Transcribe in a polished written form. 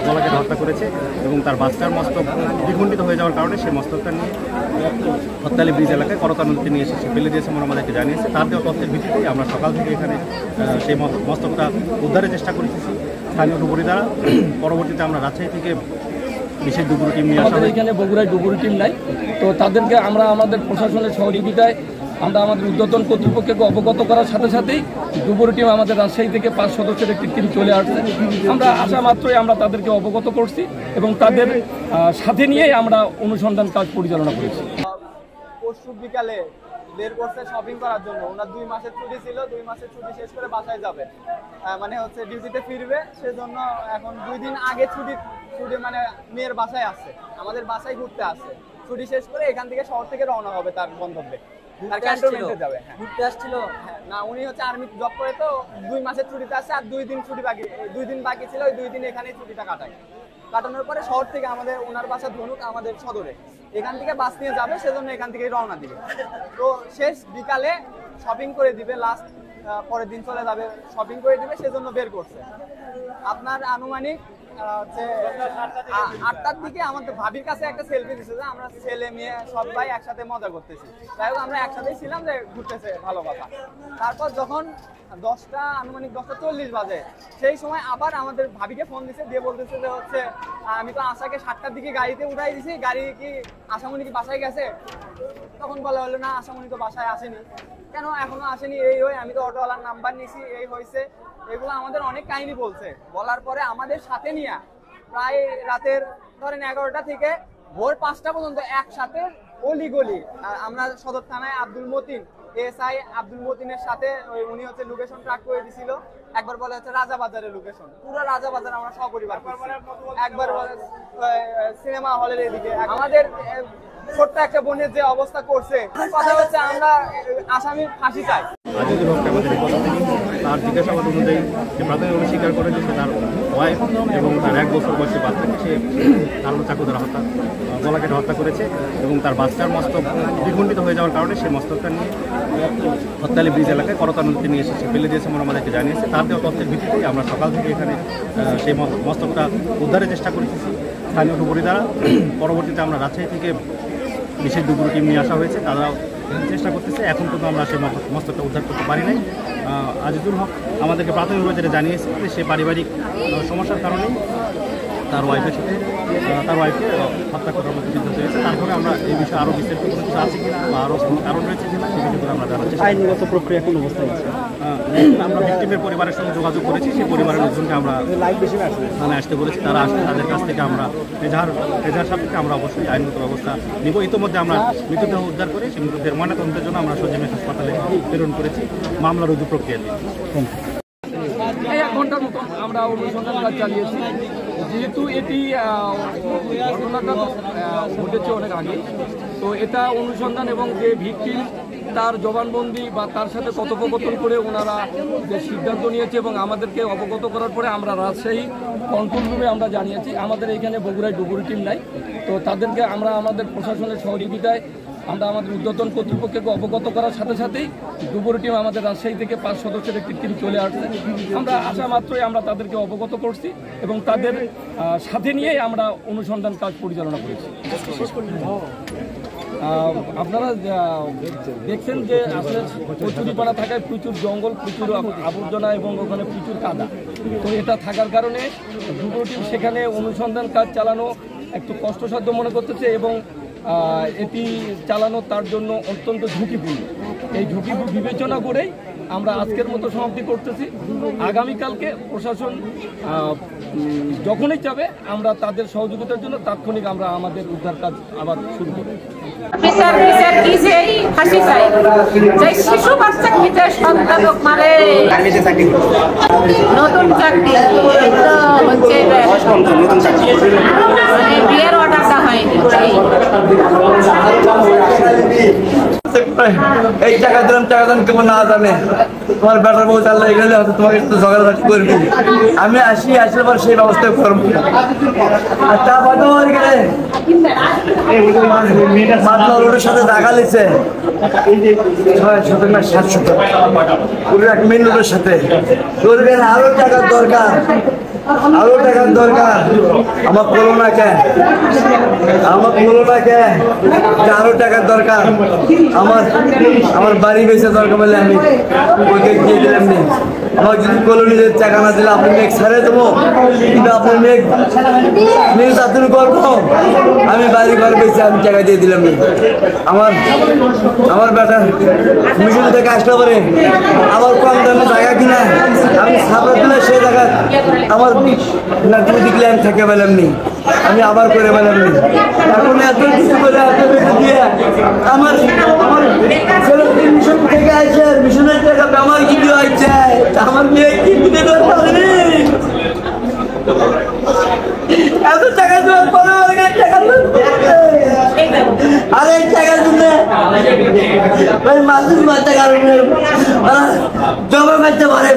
গলাকে হত্যা করেছে এবং তার বাচ্চার মস্তক দ্বিখণ্ডিত হয়ে যাওয়ার কারণে সেই মস্তকটা নিয়ে হত্যালি ব্রিজ এলাকায় করতা নদীতে নিয়ে এসে ফেলে দিয়েছে বলে আমাদেরকে জানিয়েছে। তার দেওয়া তথ্যের ভিত্তিতেই আমরা সকাল থেকে এখানে সেই মস্তকটা উদ্ধারের চেষ্টা করতেছি স্থানীয় ডুবুরি দ্বারা। পরবর্তীতে আমরা রাজশাহী থেকে বিশেষ ডুবুরি টিম নিয়ে আসা। এখানে বগুড়ায় ডুবুরি টিম নাই, তো তাদেরকে আমরা আমাদের প্রশাসনের সহযোগিতায় আমরা আমাদের ঊর্ধ্বতন কর্তৃপক্ষকে অবগত করার সাথে সাথেই ডুবুরি টিম আমাদের রাজশাহী থেকে 5 সদস্যের একটি টিম চলে আসছে। আমরা আসা মাত্রই আমরা তাদেরকে অবগত করছি এবং তাদের সাথে নিয়েই আমরা অনুসন্ধান কাজ পরিচালনা করেছি। পরশু বিকালে বের করছে শপিং করার জন্য। ওনার 2 মাসের ছুটি ছিল, 2 মাসের ছুটি শেষ করে বাসায় যাবে, মানে হচ্ছে ডিউটিতে ফিরবে। সেজন্য এখন 2 দিন আগে ছুটি মানে মেয়ের বাসায় আসছে, আমাদের বাসায় ঘুরতে আসছে। ছুটি শেষ করে এখান থেকে শহর থেকে রওনা হবে তার গন্তব্যে, তার ক্যান্টনমেন্টে যাবে। ঘুরতে আসছিল না, উনি হচ্ছে আর্মি জব করে, তো 2 মাসের ছুটিতে আসছে আর 2 দিন ছুটি বাকি, 2 দিন বাকি ছিল। ওই 2 দিন এখানেই ছুটিটা কাটানোর পরে শহর থেকে আমাদের ওনার বাসা ধনুক আমাদের সদরে, এখান থেকে বাস নিয়ে যাবে, সেজন্য এখান থেকেই রওনা দিবে। তো শেষ বিকালে শপিং করে দিবে, লাস্ট পরের দিন চলে যাবে, শপিং করে দিবে, সেজন্য বের করছে। আপনার আনুমানিক হচ্ছে 8টার দিকে আমাদের ভাবির কাছে একটা সেলফি দিচ্ছে যে আমরা ছেলে মেয়ে সবাই একসাথে মজা করতেছি। যাই হোক আমরা একসাথেই ছিলাম, যে ঘুরতেছে ভালো কথা। তারপর যখন 10টা আনুমানিক 10:40 বাজে, সেই সময় আবার আমাদের ভাবিকে ফোন দিচ্ছে, দিয়ে বলতেছে যে হচ্ছে আমি তো আশাকে 7টার দিকে গাড়িতে উঠাই দিছি, গাড়ি কি আশামণি কি বাসায় গেছে? তখন বলা হলো না, আশামণি তো বাসায় আসেনি। কেন এখনো আসেনি? এই হয়ে আমি তো অটোওয়ালার নাম্বার নিছি, এই হয়েছে। এগুলো আমাদের অনেক কাহিনী বলছে। বলার পরে আমাদের সাথে নিয়ে প্রায় রাতের ধরেন 11টা থেকে ভোর 5টা পর্যন্ত একসাথে অলিগলি, আমরা সদর থানায় আব্দুল মতিন, এসআই আব্দুল মতিনের সাথে উনি হচ্ছে লোকেশন ট্র্যাক করে দিছিল। একবার বলে হচ্ছে রাজাবাজারের লোকেশন, পুরো রাজাবাজার আমরা সপরিবার, একবার বলে সিনেমা হলের এদিকে। আমাদের ছোট্ট একটা বোনের যে অবস্থা করছে, কথা হচ্ছে আমরা আসামির ফাঁসি চাই। আজিজুল হক আমাদের তার জিজ্ঞাসাবাদ অনুযায়ী সে প্রাথমিকভাবে স্বীকার করে যে তার ওয়াইফ এবং তার 1 বছর বয়সী বাচ্চাকে সে ধারালো চাকু দ্বারা গলাকে হত্যা করেছে এবং তার বাচ্চার মস্তক দ্বিখণ্ডিত হয়ে যাওয়ার কারণে সেই মস্তকটা নিয়ে হত্যালি ব্রিজ এলাকায় করতা নদীতে নিয়ে এসে ফেলে দিয়েছে বলে আমাদেরকে জানিয়েছে। তার দেওয়া তথ্যের ভিত্তিতেই আমরা সকাল থেকে এখানে সেই মস্তকটা উদ্ধারের চেষ্টা করতেছি স্থানীয় ডুবুরি দ্বারা। পরবর্তীতে আমরা রাজশাহী থেকে বিশেষ ডুবুরি টিম নিয়ে আসা হয়েছে, তারাও চেষ্টা করতেছে। এখন পর্যন্ত আমরা সেই মস্তকটা উদ্ধার করতে পারি নাই। আজিজুল হক আমাদেরকে প্রাথমিকভাবে যেটা জানিয়েছে যে সে পারিবারিক সমস্যার কারণে তার ওয়াইফের সাথে তার ওয়াইফকে হত্যা করার মতো সিদ্ধান্ত হয়েছে। তারপরে আমরা এই বিষয়ে আরও বিস্তারিত কোনো কিছু আছে কিনা বা আরও কারণ রয়েছে কিনা সেই বিষয়গুলো আমরা জানার চেষ্টা। আইনগত প্রক্রিয়া কোন অবস্থায় আছে? আমরা ভিক্টিমের পরিবারের সঙ্গে যোগাযোগ করেছি, সেই পরিবারের লোকজনকে আমরা থানায় আসতে বলেছি। তারা আসলে তাদের কাছ থেকে আমরা এজাহার সাপেক্ষে আমরা অবশ্যই আইনগত ব্যবস্থা নিব। ইতিমধ্যে আমরা মৃতদেহ উদ্ধার করে সেই মৃতদেহের ময়নাতদন্তের জন্য আমরা সজিমের হাসপাতালে প্রেরণ করেছি মামলা রুজু প্রক্রিয়া নিয়ে। 1 ঘন্টার মতো আমরা অনুসন্ধান কাজ চালিয়েছি। যেহেতু এটি ঘটনাটা ঘটেছে অনেক আগে, তো এটা অনুসন্ধান এবং যে ভিকটিম তার জবানবন্দি বা তার সাথে কথোপকথন করে ওনারা যে সিদ্ধান্ত নিয়েছে এবং আমাদেরকে অবগত করার পরে আমরা রাজশাহী কন্ট্রোল রুমে আমরা জানিয়েছি। আমাদের এখানে বগুড়ায় ডুবুরি টিম নাই, তো তাদেরকে আমরা আমাদের প্রশাসনের সহযোগিতায় আমরা আমাদের ঊর্ধ্বতন কর্তৃপক্ষকে অবগত করার সাথে সাথেই ডুবুরি টিম আমাদের রাজশাহী থেকে 5 সদস্যের একটি টিম চলে আসছে। আমরা আসা মাত্রই আমরা তাদেরকে অবগত করছি এবং তাদের সাথে নিয়েই আমরা অনুসন্ধান কাজ পরিচালনা করেছি। আপনারা দেখছেন যে আসলে কচুরিপাড়া থাকায় প্রচুর জঙ্গল, প্রচুর আবর্জনা এবং ওখানে প্রচুর কাদা। তো এটা থাকার কারণে ডুবুরি টিম সেখানে অনুসন্ধান কাজ চালানো একটু কষ্টসাধ্য মনে করতেছে এবং এটি চালানো তার জন্য অত্যন্ত ঝুঁকিপূর্ণ। এই ঝুঁকি বিবেচনা করেই আমরা আজকের মতো সমাপ্তি করতেছি। আগামীকালকে প্রশাসন যখনই চাবে আমরা তাদের সহযোগিতার জন্য তাৎক্ষণিক আমরা আমাদের উদ্ধার কাজ আবার শুরু করব। শিশু বাচ্চাকে নিজের সন্তানক মারে নতুন চাকরি হচ্ছে বিয়ের অর্ডারটা হয়নি। এই টাকা দিলাম, টাকা দেন কেমন না জানে, তোমার বেটার বউ চাল্লা এগুলো হয়তো তোমাকে একটু ঝগড়াঝাটি করবি। আমি আসলে পর সেই ব্যবস্থা করবো। আর তা বাদে গেলে রোডের সাথে দেখা লিছে 600 না 700 পুরো 1 মেন রোডের সাথে আরো টাকার দরকার। আরো টাকার দরকার, আমার বলো না কেন, আমার বলো না কেন যে আরো টাকার দরকার, আমার বাড়ি বেঁচে দরকার বলে আমি ওকে দিয়ে দিলাম নি। আমার যদি কলোনিতে টাকা না দিলে আপনি মেঘ ছেড়ে দেবো, কিন্তু আপনি মেঘ চাতুর করবো, আমি বাড়ি ঘর বেঁচে আমি টাকা দিয়ে দিলাম নি। আমার বেটা মিশন থেকে আসতে পারে আবার কম দামে জায়গা কিনা আমি সাপড়া দিলে সে জায়গা আমার নাটুটি ক্লাইম থেকে পেলাম নি, আমি আবার করে পেলাম নি। এখন এত কিছু করে এত বেশি দিয়ে আমার ছেলে মিশন থেকে আসে, মিশনের টাকা আমার কি হয়েছে, আমার মেয়ে কি দিতে পারে এত টাকা দেওয়ার পরে আমার কাছে টাকা আর এই টাকা দিতে মানুষ বাচ্চা কারণে জমা করতে পারে